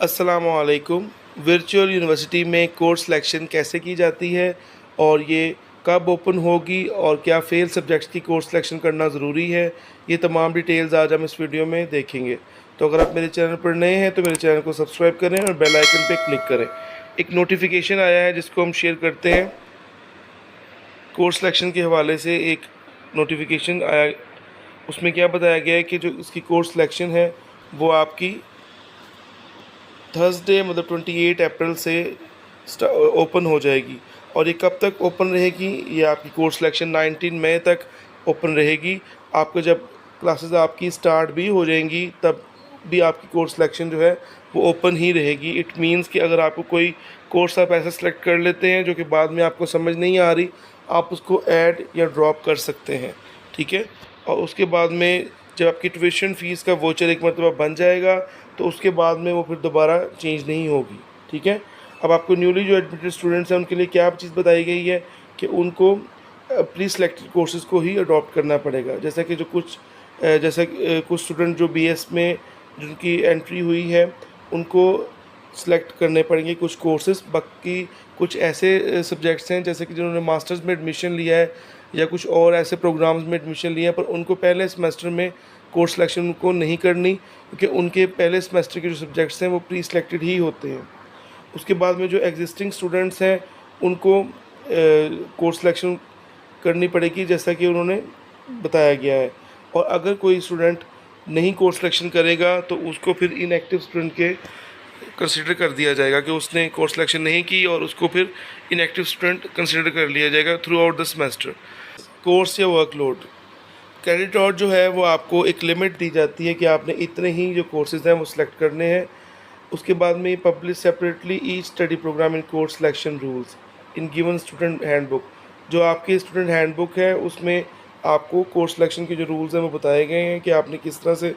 अस्सलामुअलैकुम। Virtual university में course selection कैसे की जाती है और ये कब ओपन होगी और क्या फ़ेल सब्जेक्ट्स की कोर्स सिलेक्शन करना ज़रूरी है, ये तमाम डिटेल्स आज हम इस वीडियो में देखेंगे। तो अगर आप मेरे चैनल पर नए हैं तो मेरे चैनल को सब्सक्राइब करें और बेल आइकन पे क्लिक करें। एक नोटिफिकेशन आया है जिसको हम शेयर करते हैं। कोर्स सिलेक्शन के हवाले से एक नोटिफिकेशन आया, उसमें क्या बताया गया है कि जो इसकी कोर्स सिलेक्शन है वो आपकी थर्सडे मतलब 28 अप्रैल से ओपन हो जाएगी। और ये कब तक ओपन रहेगी, ये आपकी कोर्स सिलेक्शन 19 मई तक ओपन रहेगी। आपको जब क्लासेस आपकी स्टार्ट भी हो जाएंगी तब भी आपकी कोर्स सिलेक्शन जो है वो ओपन ही रहेगी। इट मीन्स कि अगर आपको कोई कोर्स आप ऐसा सेलेक्ट कर लेते हैं जो कि बाद में आपको समझ नहीं आ रही, आप उसको ऐड या ड्रॉप कर सकते हैं, ठीक है। और उसके बाद में जब आपकी ट्यूशन फ़ीस का वोचर एक मरतबा बन जाएगा तो उसके बाद में वो फिर दोबारा चेंज नहीं होगी, ठीक है। अब आपको न्यूली जो एडमिटेड स्टूडेंट्स हैं उनके लिए क्या चीज़ बताई गई है कि उनको प्री सेलेक्टेड कोर्सेज़ को ही अडॉप्ट करना पड़ेगा। जैसा कि जो कुछ स्टूडेंट जो बीएस में जिनकी एंट्री हुई है उनको सेलेक्ट करने पड़ेंगे कुछ कोर्सेज़। बाकी कुछ ऐसे सब्जेक्ट्स हैं जैसे कि जिन्होंने मास्टर्स में एडमिशन लिया है या कुछ और ऐसे प्रोग्राम्स में एडमिशन लिया है, पर उनको पहले सेमेस्टर में कोर्स सिलेक्शन उनको नहीं करनी, क्योंकि उनके पहले सेमेस्टर के जो सब्जेक्ट्स हैं वो प्री सेलेक्टेड ही होते हैं। उसके बाद में जो एग्जिस्टिंग स्टूडेंट्स हैं उनको कोर्स सिलेक्शन करनी पड़ेगी जैसा कि उन्होंने बताया गया है। और अगर कोई स्टूडेंट नहीं कोर्स सिलेक्शन करेगा तो उसको फिर इनएक्टिव स्टूडेंट के कंसिडर कर दिया जाएगा कि उसने कोर्स सिलेक्शन नहीं की और उसको फिर इनएक्टिव स्टूडेंट कंसिडर कर लिया जाएगा through out the semester. Course या वर्कलोड क्रेडिट और जो है वो आपको एक लिमिट दी जाती है कि आपने इतने ही जो कोर्सेज़ हैं वो सिलेक्ट करने हैं। उसके बाद में publish separately each study program in course selection rules in given student handbook. जो आपकी स्टूडेंट हैंडबुक है उसमें आपको कोर्स सिलेक्शन के जो रूल्स हैं वो बताए गए हैं कि आपने किस तरह से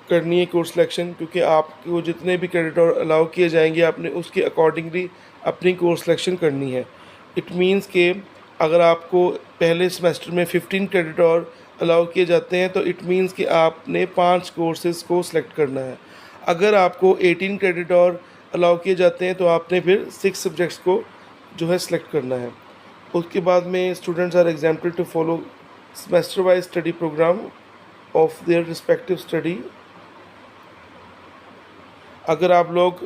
करनी है कोर्स सिलेक्शन, क्योंकि आपको जितने भी क्रेडिट और अलाउ किए जाएंगे आपने उसके अकॉर्डिंगली अपनी कोर्स सिलेक्शन करनी है। इट मीन्स कि अगर आपको पहले सेमेस्टर में 15 क्रेडिट और अलाउ किए जाते हैं तो इट मीन्स कि आपने 5 कोर्सेज़ को सिलेक्ट करना है। अगर आपको 18 क्रेडिट और अलाउ किए जाते हैं तो आपने फिर 6 सब्जेक्ट्स को जो है सिलेक्ट करना है। उसके बाद में students are exempted to follow semester wise study program of their respective study. अगर आप लोग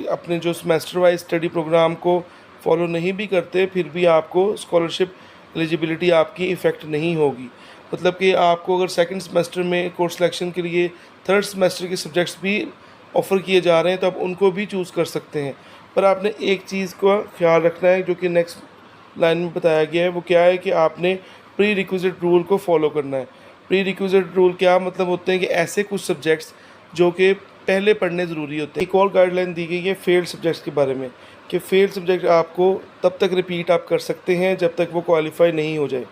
अपने जो सेमेस्टर वाइज स्टडी प्रोग्राम को फॉलो नहीं भी करते फिर भी आपको स्कॉलरशिप एलिजिबिलिटी आपकी इफ़ेक्ट नहीं होगी। मतलब कि आपको अगर सेकंड सेमेस्टर में कोर्स सिलेक्शन के लिए थर्ड सेमेस्टर के सब्जेक्ट्स भी ऑफ़र किए जा रहे हैं तो आप उनको भी चूज़ कर सकते हैं। पर आपने एक चीज़ का ख्याल रखना है जो कि नेक्स्ट लाइन में बताया गया है, वो क्या है कि आपने प्री रिक्विजिट रूल को फॉलो करना है। प्री रिक्विजिट रूल क्या मतलब होते हैं कि ऐसे कुछ सब्जेक्ट्स जो कि पहले पढ़ने ज़रूरी होते हैं। एक और गाइडलाइन दी गई है फेल्ड सब्जेक्ट्स के बारे में कि फेल्ड सब्जेक्ट आपको तब तक रिपीट आप कर सकते हैं जब तक वो क्वालिफाई नहीं हो जाए।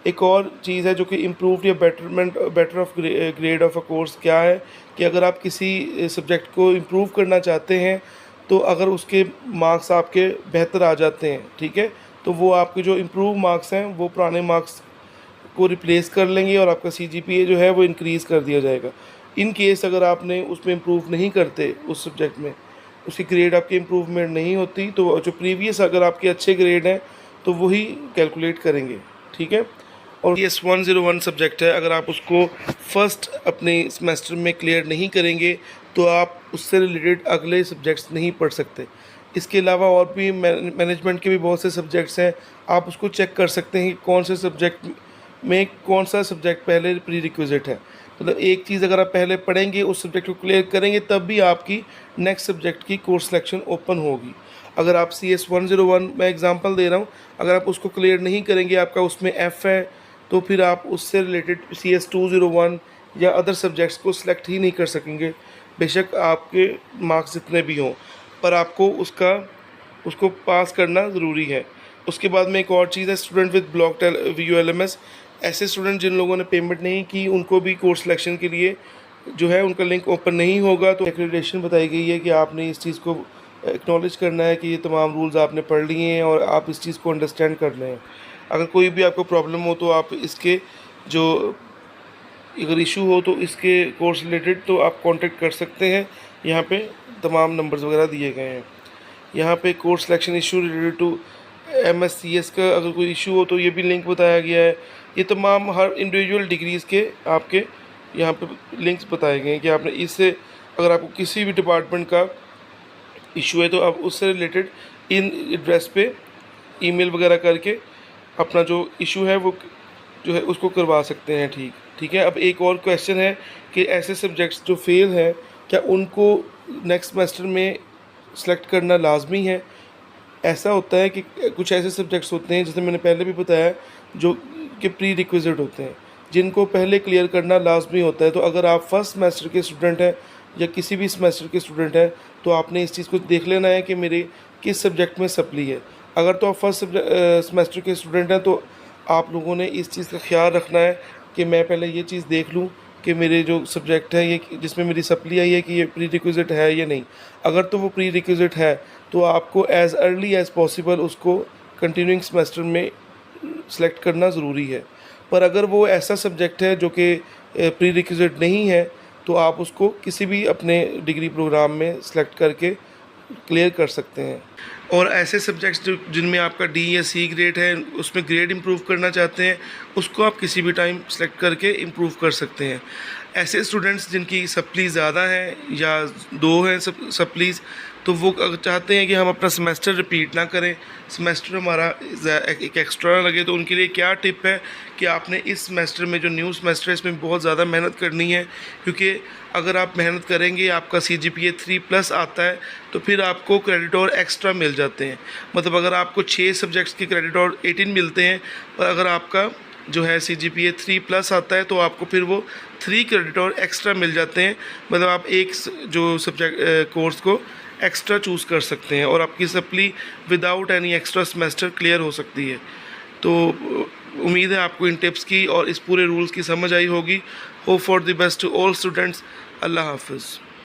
एक और चीज़ है जो कि इम्प्रूव या better of grade of a course क्या है कि अगर आप किसी सब्जेक्ट को इम्प्रूव करना चाहते हैं तो अगर उसके मार्क्स आपके बेहतर आ जाते हैं, ठीक है, तो वो आपके जो इम्प्रूव मार्क्स हैं वो पुराने मार्क्स को रिप्लेस कर लेंगे और आपका सीजीपीए जो है वो इंक्रीज़ कर दिया जाएगा। इन केस अगर आपने उसमें इम्प्रूव नहीं करते, उस सब्जेक्ट में उसकी ग्रेड आपकी इम्प्रूवमेंट नहीं होती, तो जो प्रीवियस अगर आपके अच्छे ग्रेड हैं तो वही कैलकुलेट करेंगे, ठीक है। और ये 101 सब्जेक्ट है, अगर आप उसको फर्स्ट अपने सेमेस्टर में क्लियर नहीं करेंगे तो आप उससे रिलेटेड अगले सब्जेक्ट्स नहीं पढ़ सकते। इसके अलावा और भी मैनेजमेंट के भी बहुत से सब्जेक्ट्स हैं, आप उसको चेक कर सकते हैं कि कौन से सब्जेक्ट में कौन सा सब्जेक्ट पहले प्री रिक्विजिट है। मतलब एक चीज़ अगर आप पहले पढ़ेंगे, उस सब्जेक्ट को क्लियर करेंगे, तब भी आपकी नेक्स्ट सब्जेक्ट की कोर्स सिलेक्शन ओपन होगी। अगर आप CS 101 मैं एग्जांपल दे रहा हूँ, अगर आप उसको क्लियर नहीं करेंगे, आपका उसमें F है, तो फिर आप उससे रिलेटेड CS 201 या अदर सब्जेक्ट्स को सिलेक्ट ही नहीं कर सकेंगे, बेशक आपके मार्क्स जितने भी हों, पर आपको उसको पास करना ज़रूरी है। उसके बाद में एक और चीज़ है, स्टूडेंट विद ब्लॉक VULMS। ऐसे स्टूडेंट जिन लोगों ने पेमेंट नहीं की उनको भी कोर्स सिलेक्शन के लिए जो है उनका लिंक ओपन नहीं होगा। तो एक्रेडिटेशन बताई गई है कि आपने इस चीज़ को एक्नॉलेज करना है कि ये तमाम रूल्स आपने पढ़ लिए हैं और आप इस चीज़ को अंडरस्टैंड कर रहे हैं। अगर कोई भी आपको प्रॉब्लम हो तो आप इसके जो अगर इशू हो तो इसके कोर्स रिलेटेड तो आप कांटेक्ट कर सकते हैं। यहाँ पे तमाम नंबर्स वगैरह दिए गए हैं। यहाँ पे course selection issue related to MSCS का अगर कोई इशू हो तो ये भी लिंक बताया गया है। ये तमाम हर इंडिविजुअल डिग्रीज़ के आपके यहाँ पे लिंक्स बताए गए हैं कि आपने इससे अगर आपको किसी भी डिपार्टमेंट का इशू है तो आप उससे रिलेटेड इन एड्रेस पे ईमेल वगैरह करके अपना जो इशू है वो जो है उसको करवा सकते हैं। ठीक है। अब एक और क्वेश्चन है कि ऐसे सब्जेक्ट्स जो फेल हैं क्या उनको नेक्स्ट सेमेस्टर में सेलेक्ट करना लाजमी है। ऐसा होता है कि कुछ ऐसे सब्जेक्ट्स होते हैं जैसे मैंने पहले भी बताया जो कि प्री रिक्विजिट होते हैं जिनको पहले क्लियर करना लाजमी होता है। तो अगर आप फर्स्ट सेमेस्टर के स्टूडेंट हैं या किसी भी सेमेस्टर के स्टूडेंट हैं तो आपने इस चीज़ को देख लेना है कि मेरे किस सब्जेक्ट में सप्ली है। अगर तो आप फर्स्ट सेमेस्टर के स्टूडेंट हैं तो आप लोगों ने इस चीज़ का ख्याल रखना है कि मैं पहले ये चीज़ देख लूँ कि मेरे जो सब्जेक्ट है ये जिसमें मेरी सप्ली आई है कि ये प्री रिक्विजिट है या नहीं। अगर तो वो प्री रिक्विजिट है तो आपको एज़ अर्ली एज़ पॉसिबल उसको कंटिन्यूइंग सेमेस्टर में सेलेक्ट करना ज़रूरी है। पर अगर वो ऐसा सब्जेक्ट है जो कि प्री रिक्विजिट नहीं है तो आप उसको किसी भी अपने डिग्री प्रोग्राम में सेलेक्ट करके क्लियर कर सकते हैं। और ऐसे सब्जेक्ट्स जो जिनमें आपका D या C ग्रेड है उसमें ग्रेड इम्प्रूव करना चाहते हैं उसको आप किसी भी टाइम सेलेक्ट करके इम्प्रूव कर सकते हैं। ऐसे स्टूडेंट्स जिनकी सप्ली ज़्यादा है या 2 हैं सप्लीज़ तो वो अगर चाहते हैं कि हम अपना सेमेस्टर रिपीट ना करें, सेमेस्टर हमारा एक एक्स्ट्रा ना लगे, तो उनके लिए क्या टिप है कि आपने इस सेमेस्टर में जो न्यू सेमेस्टर है इसमें बहुत ज़्यादा मेहनत करनी है। क्योंकि अगर आप मेहनत करेंगे आपका CGPA 3+ आता है तो फिर आपको क्रेडिट और एक्स्ट्रा मिल जाते हैं। मतलब अगर आपको 6 सब्जेक्ट्स के क्रेडिट और 18 मिलते हैं पर अगर आपका जो है CGPA 3+ आता है तो आपको फिर वो 3 क्रेडिट और एक्स्ट्रा मिल जाते हैं। मतलब आप एक जो सब्जेक्ट कोर्स को एक्स्ट्रा चूज़ कर सकते हैं और आपकी supply without any extra semester clear हो सकती है। तो उम्मीद है आपको इन टिप्स की और इस पूरे रूल्स की समझ आई होगी। Hope for the best to all students. अल्लाह हाफिज़।